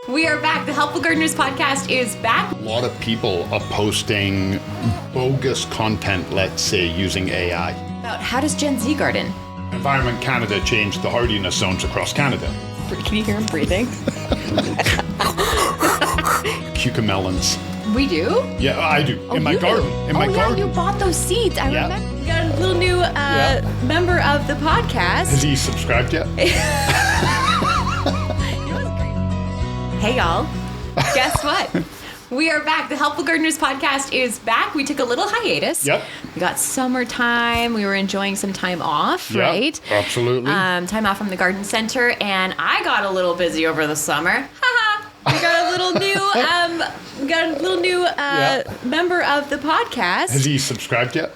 We are back. The Helpful Gardeners podcast is back. A lot of people are posting bogus content, let's say, using AI. About how does Gen Z garden? Environment Canada changed the hardiness zones across Canada. Can you hear him breathing? Cucamelons. We do? Yeah, I do. In my garden. In my garden. You bought those seeds. I remember. We got a little new member of the podcast. Has he subscribed yet? Hey, y'all. Guess what? We are back. The Helpful Gardeners podcast is back. We took a little hiatus. Yep. We got summertime. We were enjoying some time off, right? Absolutely. Time off from the garden center, and I got a little busy over the summer. Haha. We got a little new member of the podcast. Has he subscribed yet?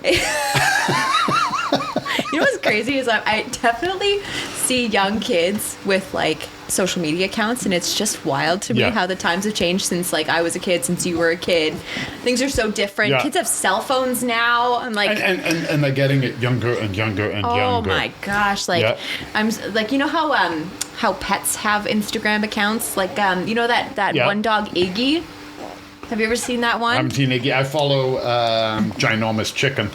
You know what's crazy is I definitely see young kids with like social media accounts, and it's just wild to me how the times have changed since like I was a kid, since you were a kid. Things are so different. Yeah. Kids have cell phones now. I'm like, and they're getting it younger and younger and younger. oh my gosh! Like I'm like, you know how pets have Instagram accounts? Like you know that one dog Iggy. Have you ever seen that one? I haven't seen Iggy. I follow Ginormous Chicken.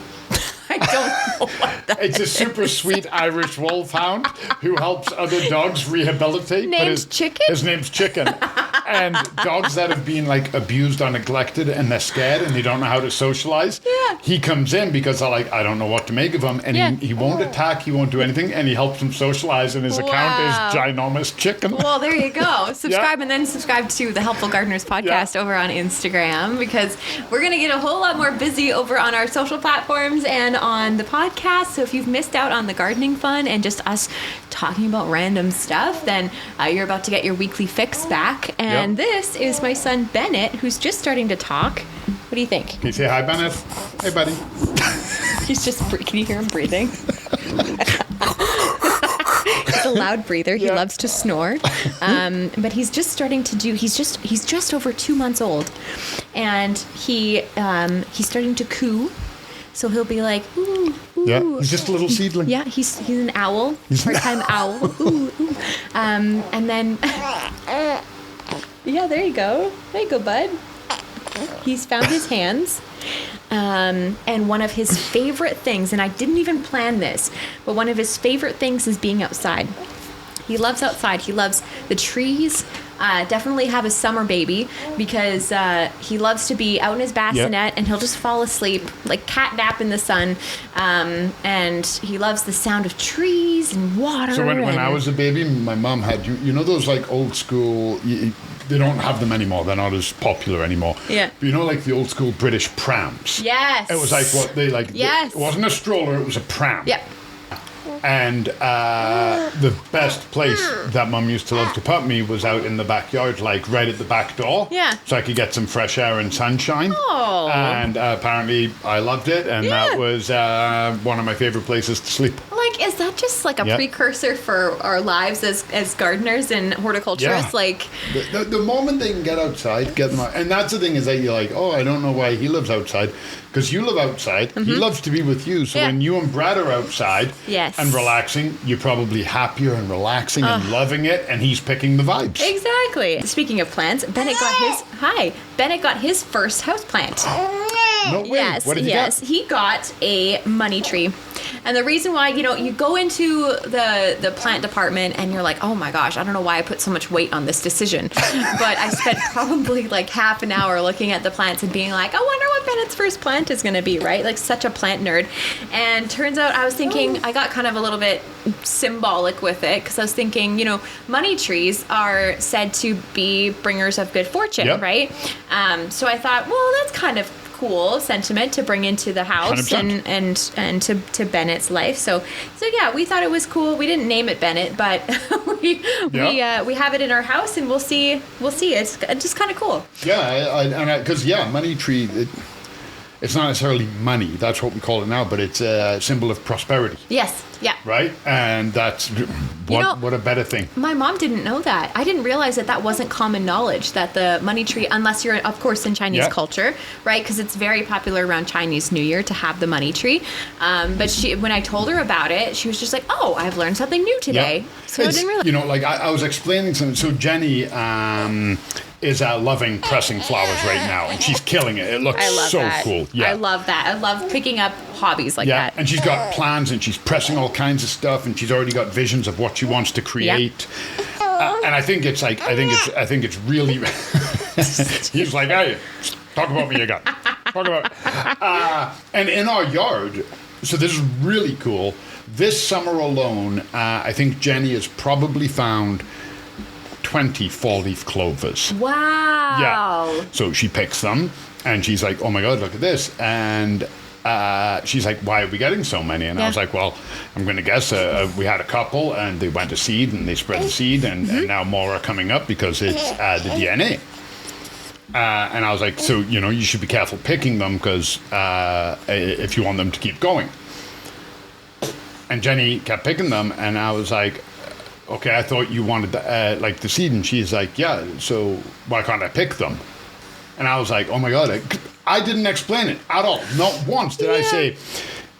I don't know what that It's a super sweet Irish wolfhound who helps other dogs rehabilitate. Chicken? His name's Chicken. And dogs that have been like abused or neglected and they're scared and they don't know how to socialize. Yeah. He comes in because they're like, I don't know what to make of him. And he won't attack, he won't do anything, and he helps them socialize, and his account is Ginormous Chicken. Well, there you go. Subscribe and then subscribe to the Helpful Gardeners podcast over on Instagram, because we're going to get a whole lot more busy over on our social platforms and on the podcast. So if you've missed out on the gardening fun and just us talking about random stuff, then you're about to get your weekly fix back. And this is my son Bennett, who's just starting to talk. What do you think? Can you say hi, Bennett? Hey, buddy. He's just, can you hear him breathing? He's a loud breather. He loves to snore. But he's just starting to do, he's just over 2 months old. And he's starting to coo. So he'll be like, ooh, ooh. Yeah, he's just a little seedling. Yeah, he's an owl. Part-time owl. Ooh, ooh. And then, yeah, there you go. There you go, bud. He's found his hands. And one of his favorite things, and I didn't even plan this, but one of his favorite things is being outside. He loves outside. He loves the trees. Definitely have a summer baby, because he loves to be out in his bassinet and he'll just fall asleep, like cat nap in the sun. And he loves the sound of trees and water. So when I was a baby, my mom had, you know those like old school, they don't have them anymore. They're not as popular anymore. Yeah. But you know, like the old school British prams. Yes. It was like what they like. Yes. It wasn't a stroller, it was a pram. Yep. And the best place that Mum used to love to put me was out in the backyard, like right at the back door. Yeah. So I could get some fresh air and sunshine. Oh. And apparently I loved it, and that was one of my favorite places to sleep. Like, is that just like a precursor for our lives as gardeners and horticulturists? Yeah. Like, the moment they can get outside, get them out. And that's the thing, is that you're like, oh, I don't know why he lives outside. Because you live outside, he loves to be with you. So when you and Brad are outside and relaxing, you're probably happier and relaxing and loving it, and he's picking the vibes. Exactly. Speaking of plants, Bennett got his first houseplant. No way. Yes, What did he get? He got a money tree. And the reason why, you go into the plant department and you're like, oh my gosh, I don't know why I put so much weight on this decision. But I spent probably like half an hour looking at the plants and being like, I wonder what Bennett's first plant is going to be, right? Like, such a plant nerd. And turns out I was thinking, I got kind of a little bit symbolic with it, because I was thinking, money trees are said to be bringers of good fortune, right? So I thought, well, that's kind of cool sentiment to bring into the house 100%. and to Bennett's life. So yeah, we thought it was cool. We didn't name it Bennett, but we have it in our house, and we'll see. It's just kind of cool. Yeah, because money tree. It's not necessarily money. That's what we call it now, but it's a symbol of prosperity. Yes. Yeah. Right? And that's what a better thing. My mom didn't know that. I didn't realize that wasn't common knowledge, that the money tree, unless you're, of course, in Chinese culture, right? Because it's very popular around Chinese New Year to have the money tree. But when I told her about it, she was just like, oh, I've learned something new today. So I didn't realize. You know, like I was explaining something. So Jenny is loving pressing flowers right now, and she's killing it. It looks so cool. Yeah, I love that. I love picking up hobbies like that. And she's got plans, and she's pressing all kinds of stuff, and she's already got visions of what she wants to create. And I think it's like, I think it's really. He's like, hey, talk about what you got. Talk about. And in our yard, so this is really cool. This summer alone, I think Jenny has probably found 20 fall leaf clovers. Wow. Yeah. So she picks them, and she's like, oh my God, look at this. And she's like, why are we getting so many? And I was like, well, I'm going to guess we had a couple, and they went to seed, and they spread the seed, and now more are coming up because it's the DNA. And I was like, so, you know, you should be careful picking them because if you want them to keep going. And Jenny kept picking them, and I was like, okay, I thought you wanted like the seed. And she's like, yeah, so why can't I pick them? And I was like, oh my God, I didn't explain it at all. Not once did I say,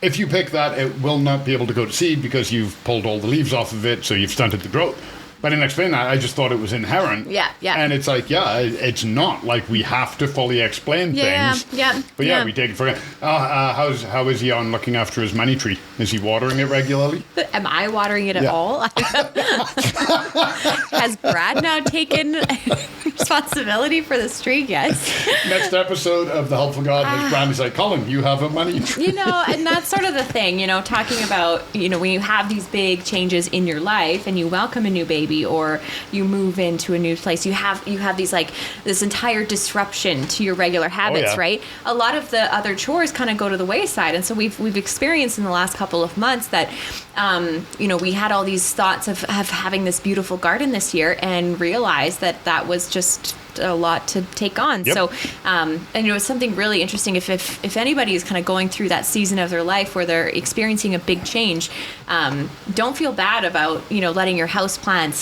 if you pick that, it will not be able to go to seed because you've pulled all the leaves off of it, so you've stunted the growth. But I didn't explain that. I just thought it was inherent. Yeah. And it's like, it's not. Like, we have to fully explain things. Yeah. But we take it for granted. How is he on looking after his money tree? Is he watering it regularly? Am I watering it at all? Has Brad now taken responsibility for this tree? Yes. Next episode of The Helpful God is Brandi's like, Colin, you have a money tree. You know, and that's sort of the thing, you know, talking about, you know, when you have these big changes in your life and you welcome a new baby, or you move into a new place, you have these like this entire disruption to your regular habits, right? A lot of the other chores kind of go to the wayside, and so we've experienced in the last couple of months that you know, we had all these thoughts of having this beautiful garden this year, and realized that was just a lot to take on. So and you know, it's something really interesting if anybody is kind of going through that season of their life where they're experiencing a big change, don't feel bad about, you know, letting your house plants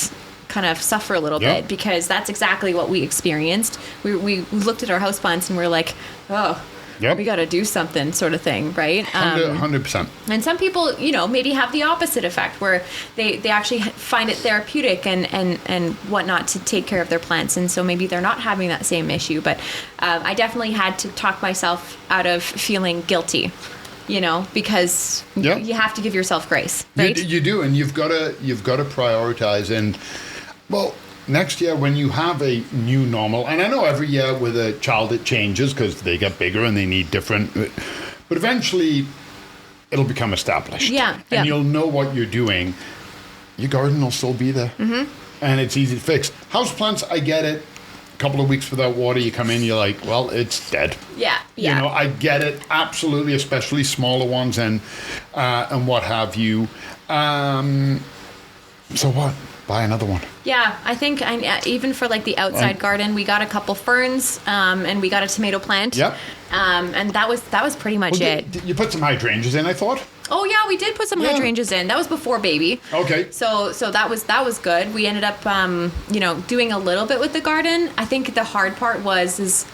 kind of suffer a little bit, because that's exactly what we experienced. We looked at our houseplants and we're like, oh, we got to do something, sort of thing, right? 100%. And some people, you know, maybe have the opposite effect, where they actually find it therapeutic and whatnot to take care of their plants, and so maybe they're not having that same issue. But I definitely had to talk myself out of feeling guilty, you know, because you have to give yourself grace, right? You do, and you've got to prioritize. And well, next year when you have a new normal, and I know every year with a child it changes because they get bigger and they need different, but eventually it'll become established. And you'll know what you're doing. Your garden will still be there, and it's easy to fix. Houseplants, I get it. A couple of weeks without water, you come in, you're like, well, it's dead. You know, I get it, absolutely, especially smaller ones and what have you. So what? Buy another one. Yeah, I think even for like the outside garden, we got a couple ferns and we got a tomato plant. And that was pretty much it. You put some hydrangeas in, I thought. Oh yeah, we did put some hydrangeas in. That was before baby. Okay. So that was good. We ended up you know, doing a little bit with the garden. I think the hard part is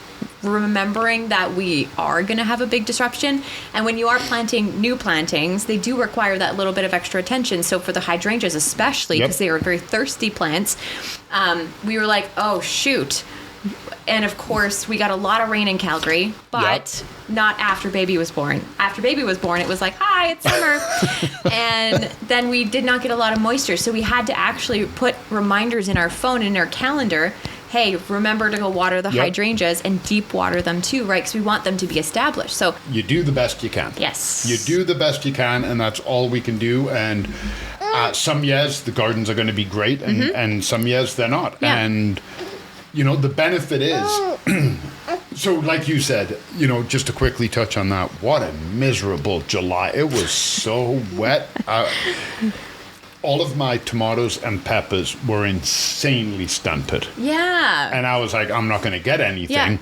remembering that we are going to have a big disruption, and when you are planting new plantings, they do require that little bit of extra attention. So for the hydrangeas especially, because they are very thirsty plants, we were like, oh shoot. And of course we got a lot of rain in Calgary, but not after baby was born. After baby was born, it was like, hi, it's summer. And then we did not get a lot of moisture, so we had to actually put reminders in our phone and in our calendar, hey, remember to go water the hydrangeas and deep water them too, right? Because we want them to be established. So you do the best you can. Yes. You do the best you can, and that's all we can do. And some years the gardens are going to be great, and some years they're not. And, you know, the benefit is, so like you said, you know, just to quickly touch on that, what a miserable July. It was so wet. All of my tomatoes and peppers were insanely stunted. And I was like, I'm not going to get anything.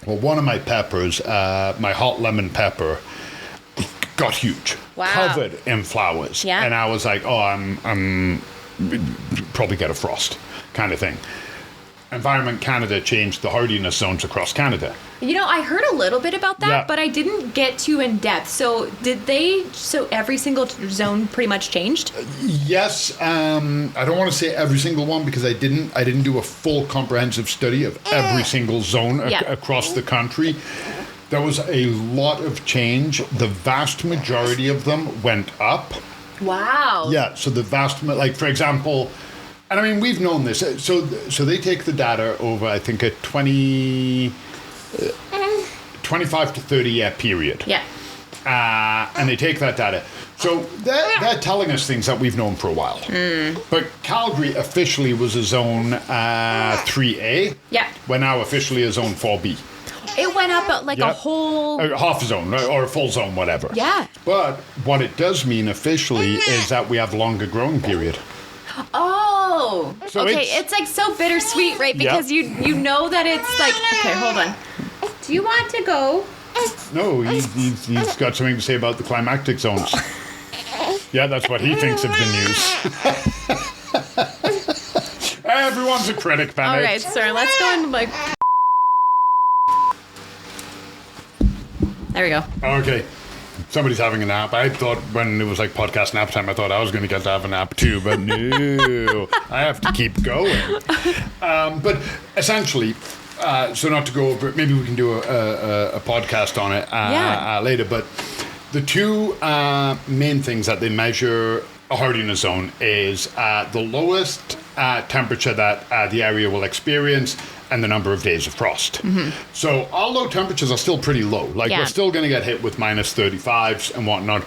Well, one of my peppers, my hot lemon pepper, got huge, Wow. covered in flowers. Yeah. And I was like, oh, I'm probably get a frost kind of thing. Environment Canada changed the hardiness zones across Canada. I heard a little bit about that, Yeah. but I didn't get too in depth. So so every single zone pretty much changed? Yes, I don't want to say every single one because I didn't do a full comprehensive study of every single zone across the country. There was a lot of change. The vast majority of them went up. Wow. Yeah, so the like for example, and I mean, we've known this. So they take the data over, I think, a 25 to 30 year period. Yeah. And they take that data. So they're telling us things that we've known for a while. But Calgary officially was a zone 3A. Yeah. We're now officially a zone 4B. It went up a whole... half a zone or a full zone, whatever. Yeah. But what it does mean officially is that we have longer growing period. Oh, So okay. It's like so bittersweet, right? Because you know that it's like, okay, hold on. Do you want to go? No, he's got something to say about the climactic zones. Yeah, that's what he thinks of the news. Everyone's a critic, Bennett. All right, sir. Let's go and There we go. Okay. Somebody's having a nap. I thought when it was like podcast nap time, I thought I was going to get to have a nap too, but no, I have to keep going. But essentially, so not to go over, maybe we can do a podcast on it later, but the two main things that they measure a hardiness zone is the lowest temperature that the area will experience and the number of days of frost. So our low temperatures are still pretty low. Like we're still going to get hit with minus 35s and whatnot,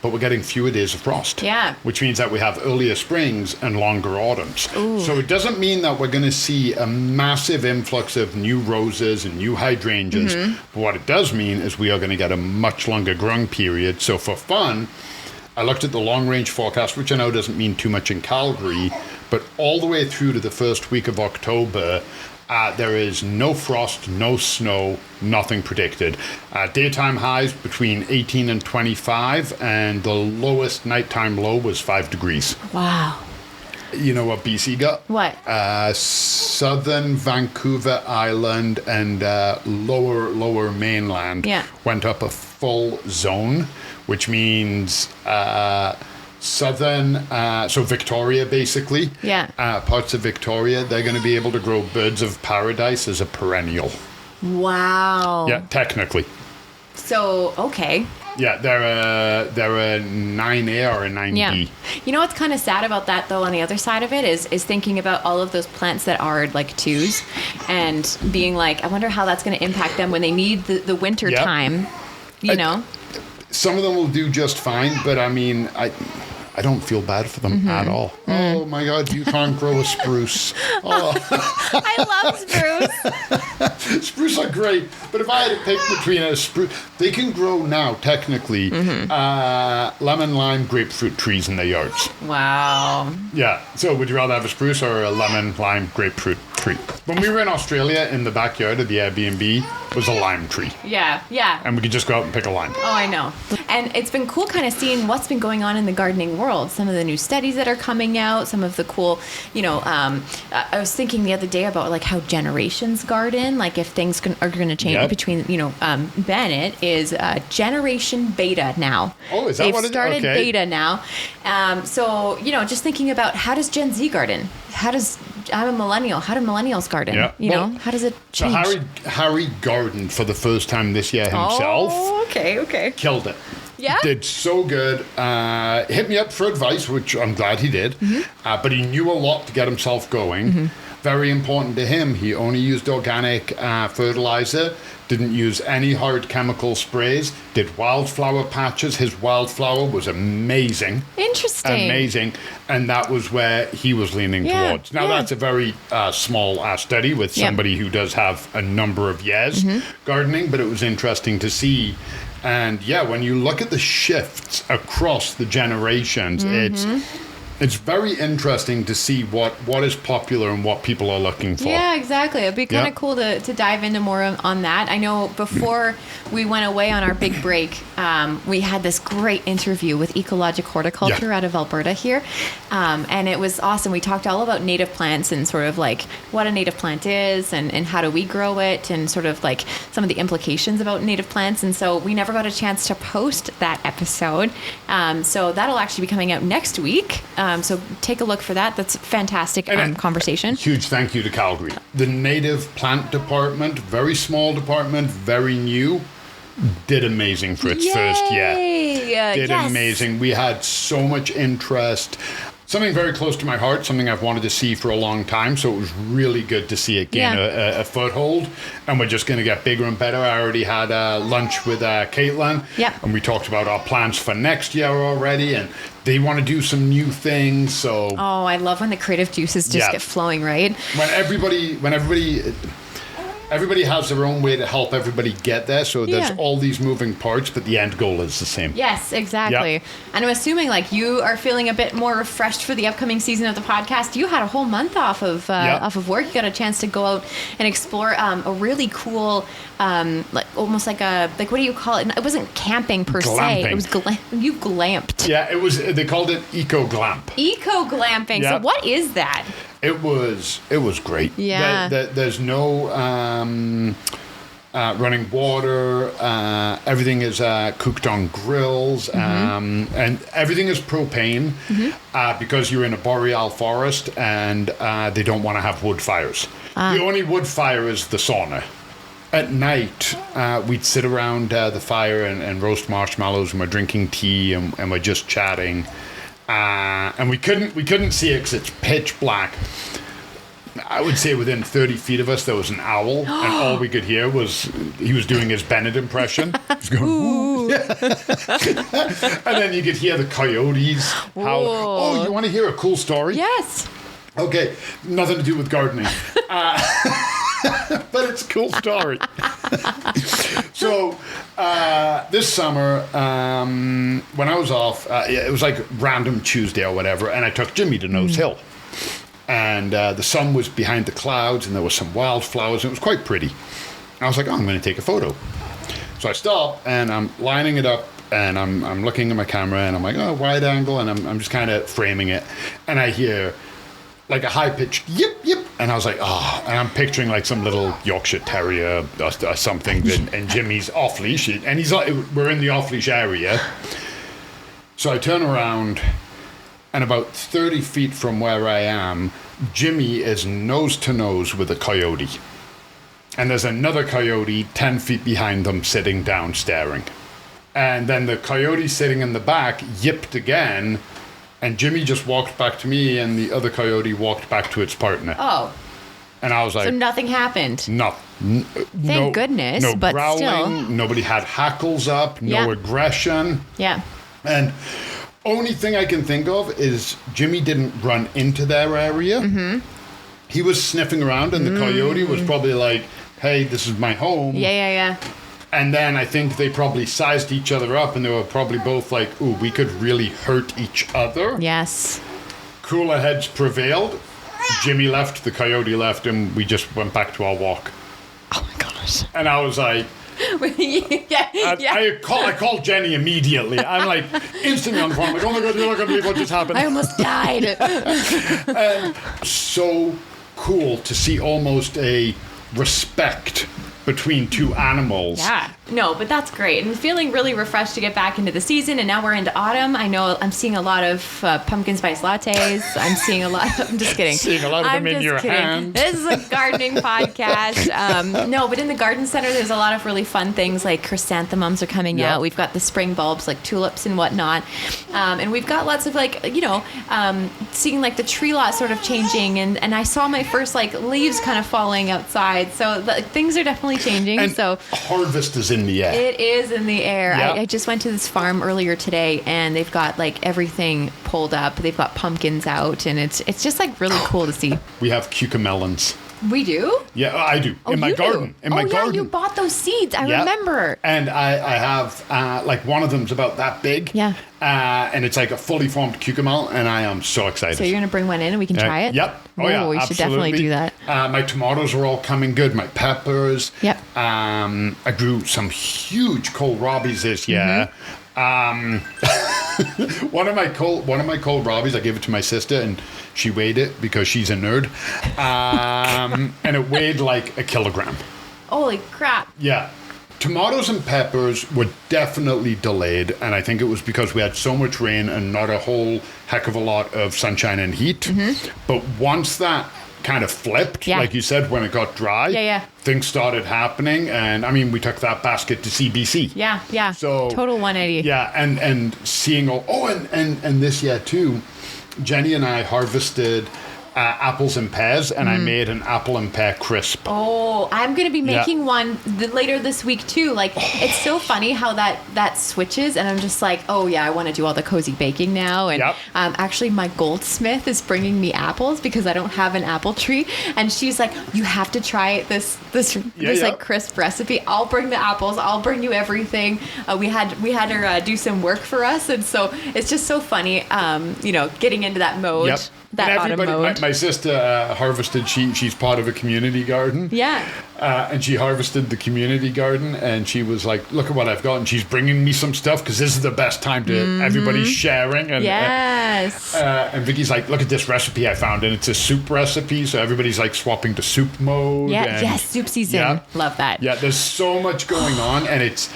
but we're getting fewer days of frost. Yeah. Which means that we have earlier springs and longer autumns. Ooh. So it doesn't mean that we're going to see a massive influx of new roses and new hydrangeas. But what it does mean is we are going to get a much longer growing period. So for fun, I looked at the long-range forecast, which I know doesn't mean too much in Calgary, but all the way through to the first week of October, there is no frost, no snow, nothing predicted. Daytime highs between 18 and 25, and the lowest nighttime low was 5 degrees. Wow. You know what BC got? What? Southern Vancouver Island and lower mainland went up a full zone, which means southern, so Victoria basically. Yeah. Parts of Victoria, they're going to be able to grow birds of paradise as a perennial. Wow. Yeah, technically. So, okay. Yeah, they're a 9A or a 9B. Yeah. You know what's kind of sad about that, though, on the other side of it is thinking about all of those plants that are like 2s and being like, I wonder how that's going to impact them when they need the winter time, you know? Some of them will do just fine, but I mean, I don't feel bad for them at all. Oh my God, you can't grow a spruce. Oh. I love spruce. Spruce are great, but if I had to pick between a spruce, they can grow now, technically, lemon, lime, grapefruit trees in their yards. Wow. Yeah, so would you rather have a spruce or a lemon, lime, grapefruit tree? When we were in Australia, in the backyard of the Airbnb was a lime tree. Yeah, yeah. And we could just go out and pick a lime. Oh, I know. And it's been cool kind of seeing what's been going on in the gardening world. Some of the new studies that are coming out, some of the cool, I was thinking the other day about like how generations garden, like if things are going to change between, Bennett is generation beta now. Oh, is that They've what it is? started Okay. beta now. So, just thinking about how does Gen Z garden? I'm a millennial. How do millennials garden? Yeah. How does it change? So Harry gardened for the first time this year himself. Oh, okay. Killed it. Yeah? Did so good. Hit me up for advice, which I'm glad he did. But he knew a lot to get himself going. Very important to him. He only used organic fertilizer. Didn't use any hard chemical sprays. Did wildflower patches. His wildflower was amazing. Interesting. Amazing. And that was where he was leaning towards. Now, that's a very small study with somebody who does have a number of years gardening, but it was interesting to see. And when you look at the shifts across the generations, it's very interesting to see what is popular and what people are looking for. Yeah, exactly. It'd be kind of cool to dive into more on that. I know before we went away on our big break, we had this great interview with Ecologic Horticulture out of Alberta here. And it was awesome. We talked all about native plants and sort of like what a native plant is and how do we grow it and sort of like some of the implications about native plants. And so we never got a chance to post that episode. So that'll actually be coming out next week. So take a look for that. That's a fantastic conversation. Huge thank you to Calgary. The native plant department, very small department, very new, did amazing for its first year. Did amazing. We had so much interest. Something very close to my heart, something I've wanted to see for a long time. So it was really good to see it gain a foothold. And we're just going to get bigger and better. I already had lunch with Caitlin. And we talked about our plans for next year already. And they want to do some new things. So I love when the creative juices just get flowing, right? When everybody has their own way to help everybody get there. So there's all these moving parts, but the end goal is the same. Yes, exactly. Yep. And I'm assuming like you are feeling a bit more refreshed for the upcoming season of the podcast. You had a whole month off of work. You got a chance to go out and explore a really cool, like almost like what do you call it? It wasn't camping per se. It was you glamped. Yeah, it was. They called it eco glamp. Eco glamping. Yep. So what is that? It was great. Yeah. There's no running water. Everything is cooked on grills, and everything is propane because you're in a boreal forest and they don't want to have wood fires. The only wood fire is the sauna. At night, we'd sit around the fire and roast marshmallows, and we're drinking tea and we're just chatting. And we couldn't see it because it's pitch black. I would say within 30 feet of us there was an owl, and all we could hear was he was doing his Bennett impression. He's going, ooh. And then you could hear the coyotes howl. Oh, you want to hear a cool story? Yes. Okay, nothing to do with gardening. But it's a cool story. So this summer, when I was off, it was like random Tuesday or whatever, and I took Jimmy to Nose Hill. And the sun was behind the clouds, and there were some wildflowers, and it was quite pretty. I was like, I'm going to take a photo. So I stop, and I'm lining it up, and I'm looking at my camera, and I'm like, wide angle, and I'm just kind of framing it. And I hear like a high-pitched yip, yip. And I was like, and I'm picturing like some little Yorkshire Terrier or something, and Jimmy's off-leash, and he's like, we're in the off-leash area. So I turn around, and about 30 feet from where I am, Jimmy is nose to nose with a coyote. And there's another coyote 10 feet behind them sitting down staring. And then the coyote sitting in the back yipped again, and Jimmy just walked back to me, and the other coyote walked back to its partner. Oh. And I was like... So nothing happened? Thank goodness, no but growling, still. Nobody had hackles up, no aggression. Yeah. And only thing I can think of is Jimmy didn't run into their area. Mm-hmm. He was sniffing around, and the coyote was probably like, hey, this is my home. Yeah. And then I think they probably sized each other up, and they were probably both like, ooh, we could really hurt each other. Yes. Cooler heads prevailed. Jimmy left, the coyote left, and we just went back to our walk. Oh my gosh. And I was like... I called Jenny immediately. I'm like instantly on the phone. I'm like, oh my God, you're not going to believe what just happened. I almost died. And so cool to see almost a respect between two animals. Yeah. No, but that's great. And feeling really refreshed to get back into the season. And now we're into autumn. I know I'm seeing a lot of pumpkin spice lattes. I'm seeing a lot of... I'm just kidding. Seeing a lot of them in your hand. This is a gardening podcast. No, but in the garden center, there's a lot of really fun things like chrysanthemums are coming out. We've got the spring bulbs like tulips and whatnot. And we've got lots of seeing like the tree lot sort of changing. And I saw my first like leaves kind of falling outside. So things are definitely changing. And so harvest is in the air. It is in the air. Yep. I just went to this farm earlier today, and they've got like everything pulled up. They've got pumpkins out, and it's just like really cool to see. We have cucamelons. We do? Yeah, I do. In my garden. In my garden. You bought those seeds. I remember. And I have, like, one of them's about that big. Yeah. And it's like a fully formed cucumel, and I am so excited. So you're going to bring one in and we can try it? Yep. Oh, yeah, we should definitely do that. My tomatoes are all coming good. My peppers. Yep. I grew some huge kohlrabis this year. One of my kohlrabis, I gave it to my sister, and she weighed it because she's a nerd. And it weighed like a kilogram. Holy crap. Yeah. Tomatoes and peppers were definitely delayed, and I think it was because we had so much rain and not a whole heck of a lot of sunshine and heat. But once that kind of flipped, like you said, when it got dry, things started happening. And I mean, we took that basket to CBC. Yeah. So total 180. Yeah, and seeing and this year too, Jenny and I harvested apples and pears, and I made an apple and pear crisp. Oh, I'm going to be making one later this week too. Like, it's so funny how that switches, and I'm just like, oh yeah, I want to do all the cozy baking now. And actually, my goldsmith is bringing me apples because I don't have an apple tree, and she's like, you have to try this like crisp recipe. I'll bring the apples. I'll bring you everything. We had her do some work for us, and so it's just so funny. Getting into that mode. Yep. That and mode. My sister harvested. She's part of a community garden. Yeah. And she harvested the community garden, and she was like, "Look at what I've got!" And she's bringing me some stuff because this is the best time to everybody's sharing. And, yes. And Vicky's like, "Look at this recipe I found, and it's a soup recipe." So everybody's like swapping to soup mode. Yeah. Yes. Soup season. Yeah. Love that. Yeah. There's so much going on, and it's.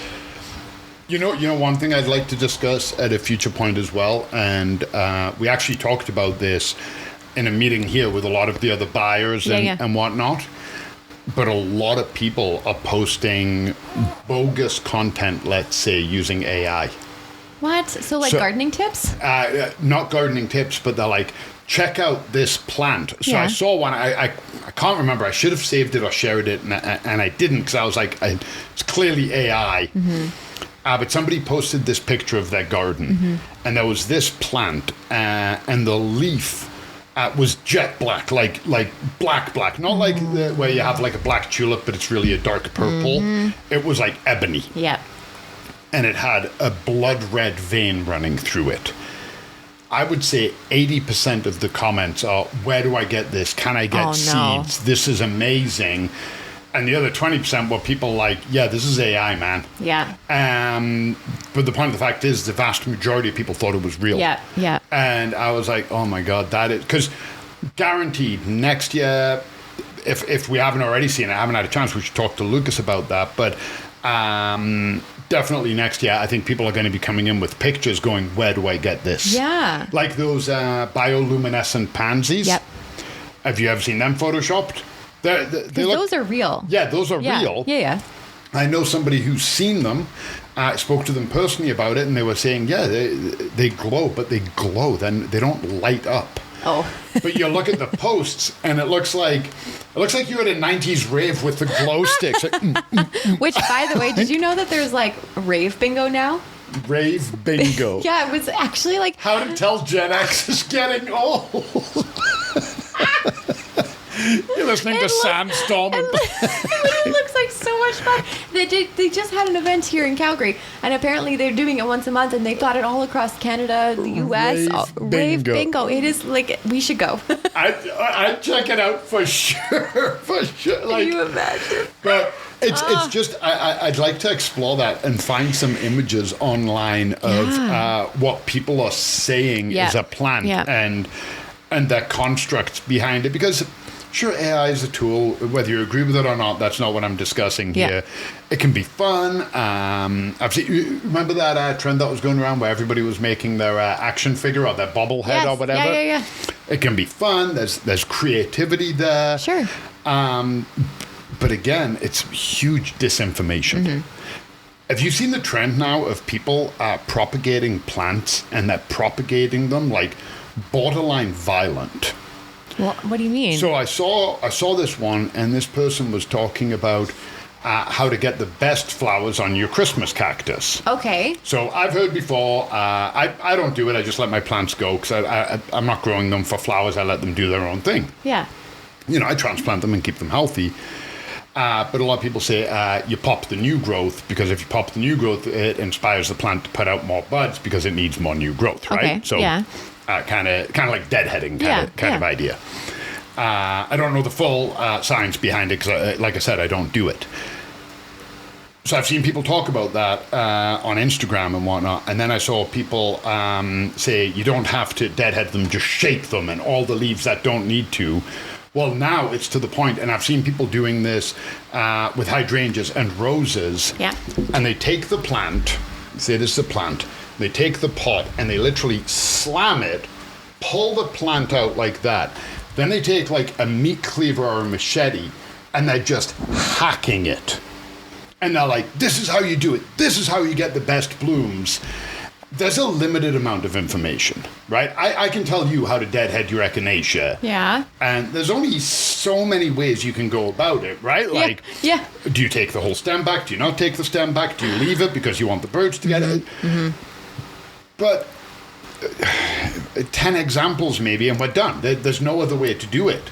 You know, one thing I'd like to discuss at a future point as well, and we actually talked about this in a meeting here with a lot of the other buyers and whatnot, but a lot of people are posting bogus content, let's say, using AI. What? So gardening tips? Not gardening tips, but they're like, check out this plant. So I saw one, I can't remember, I should have saved it or shared it, and I didn't, because I was like, it's clearly AI. But somebody posted this picture of their garden, and there was this plant, and the leaf was jet black, like black, not like where you have like a black tulip, but it's really a dark purple. It was like ebony. Yeah. And it had a blood red vein running through it. I would say 80% of the comments are, where do I get this? Can I get seeds? This is amazing. And the other 20% were people like, yeah, this is AI, man. Yeah. But the point of the fact is, the vast majority of people thought it was real. Yeah. And I was like, oh my God, that is... Because guaranteed, next year, if we haven't already seen it, I haven't had a chance, we should talk to Lucas about that. But definitely next year, I think people are going to be coming in with pictures going, where do I get this? Yeah. Like those bioluminescent pansies. Yep. Have you ever seen them photoshopped? Those are real. Yeah, those are real. Yeah. I know somebody who's seen them. I spoke to them personally about it, and they were saying, yeah, they glow, but they glow. Then they don't light up. Oh. But you look at the posts, and it looks like you're at a 90s rave with the glow sticks. Which, by the way, did you know that there's like rave bingo now? Rave bingo. Yeah, it was actually like... How to tell Gen X is getting old. You're listening to Sandstorm. It looks like so much fun. They just had an event here in Calgary, and apparently they're doing it once a month, and they've got it all across Canada, the U.S. Rave bingo. It is like, we should go. I'd check it out for sure. Like, can you imagine? But it's just, I'd like to explore that and find some images online of what people are saying is a plant and the constructs behind it, because... Sure, AI is a tool. Whether you agree with it or not, that's not what I'm discussing here. It can be fun. Remember that trend that was going around where everybody was making their action figure or their bobblehead or whatever? Yeah. It can be fun. There's creativity there. Sure. But again, it's huge disinformation. Have you seen the trend now of people propagating plants, and they're propagating them like borderline violent? Well, what do you mean? So I saw this one, and this person was talking about how to get the best flowers on your Christmas cactus. Okay. So I've heard before, I don't do it, I just let my plants go because I'm not growing them for flowers, I let them do their own thing. Yeah. You know, I transplant them and keep them healthy. But a lot of people say you pop the new growth, because if you pop the new growth, it inspires the plant to put out more buds because it needs more new growth, right? Okay. So kind of like deadheading kind of idea. I don't know the full science behind it because, like I said, I don't do it. So I've seen people talk about that on Instagram and whatnot, and then I saw people say you don't have to deadhead them, just shake them and all the leaves that don't need to. Well, now it's to the point, and I've seen people doing this with hydrangeas and roses. Yeah. And they take the plant, say this is a plant, they take the pot and they literally slam it, pull the plant out like that. Then they take like a meat cleaver or a machete and they're just hacking it. And they're like, this is how you do it. This is how you get the best blooms. There's a limited amount of information, right? I can tell you how to deadhead your echinacea. Yeah. And there's only so many ways you can go about it, right? Like, do you take the whole stem back? Do you not take the stem back? Do you leave it because you want the birds to get it? Mm-hmm. But 10 examples maybe and we're done. There's no other way to do it.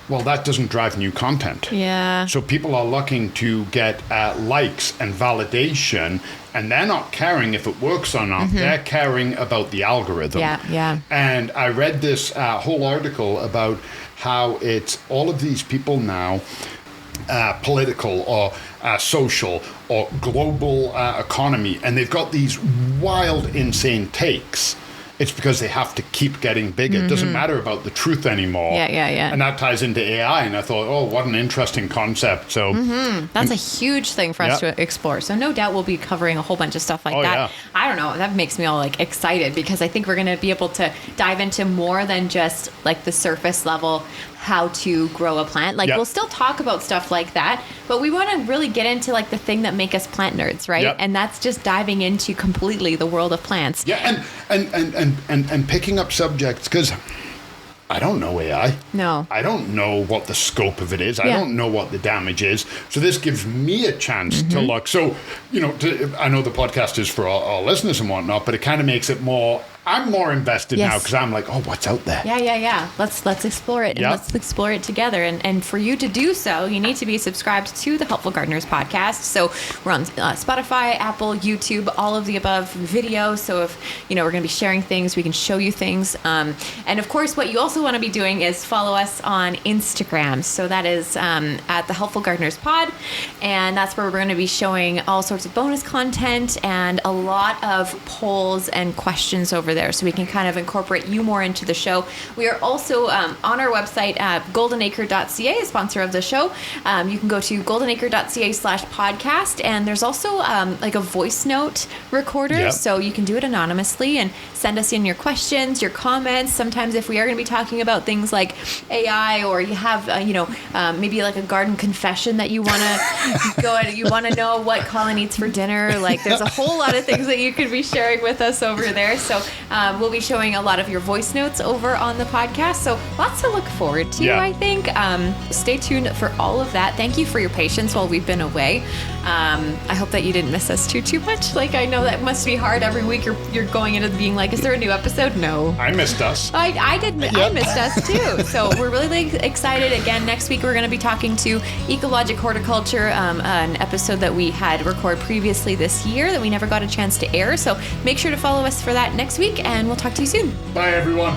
Well, that doesn't drive new content. Yeah. So people are looking to get likes and validation, and they're not caring if it works or not. Mm-hmm. They're caring about the algorithm. Yeah. And I read this whole article about how it's all of these people now, political or social or global economy, and they've got these wild, insane takes. It's because they have to keep getting bigger. It doesn't matter about the truth anymore. Yeah. And that ties into AI. And I thought, oh, what an interesting concept. So that's a huge thing for us to explore. So no doubt we'll be covering a whole bunch of stuff like that. Yeah. I don't know. That makes me all like excited because I think we're going to be able to dive into more than just like the surface level how to grow a plant. Like we'll still talk about stuff like that, but we want to really get into like the thing that make us plant nerds, right? And that's just diving into completely the world of plants. Yeah, and picking up subjects, because I don't know AI. No. I don't know what the scope of it is. I don't know what the damage is. So this gives me a chance to look. So, you know, I know the podcast is for our listeners and whatnot, but it kind of makes it more... I'm more invested now because I'm like, oh, what's out there? Yeah. Let's explore it, and let's explore it together. And for you to do so, you need to be subscribed to the Helpful Gardeners podcast. So we're on Spotify, Apple, YouTube, all of the above video. So if, you know, we're going to be sharing things, we can show you things. And of course, what you also want to be doing is follow us on Instagram. So that is at the Helpful Gardeners pod. And that's where we're going to be showing all sorts of bonus content and a lot of polls and questions over there, so we can kind of incorporate you more into the show. We are also on our website at goldenacre.ca, a sponsor of the show. You can go to goldenacre.ca/podcast, and there's also like a voice note recorder, so you can do it anonymously and send us in your questions, your comments. Sometimes if we are going to be talking about things like AI, or you have maybe like a garden confession that you want to go and you want to know what Colin eats for dinner, like there's a whole lot of things that you could be sharing with us over there. So we'll be showing a lot of your voice notes over on the podcast. So lots to look forward to, I think. Stay tuned for all of that. Thank you for your patience while we've been away. I hope that you didn't miss us too much. Like, I know that must be hard every week. You're going into being like, is there a new episode? No. I missed us. I did. I missed us too. So we're really excited. Again, next week we're going to be talking to Ecologic Horticulture, an episode that we had recorded previously this year that we never got a chance to air. So make sure to follow us for that next week, and we'll talk to you soon. Bye, everyone.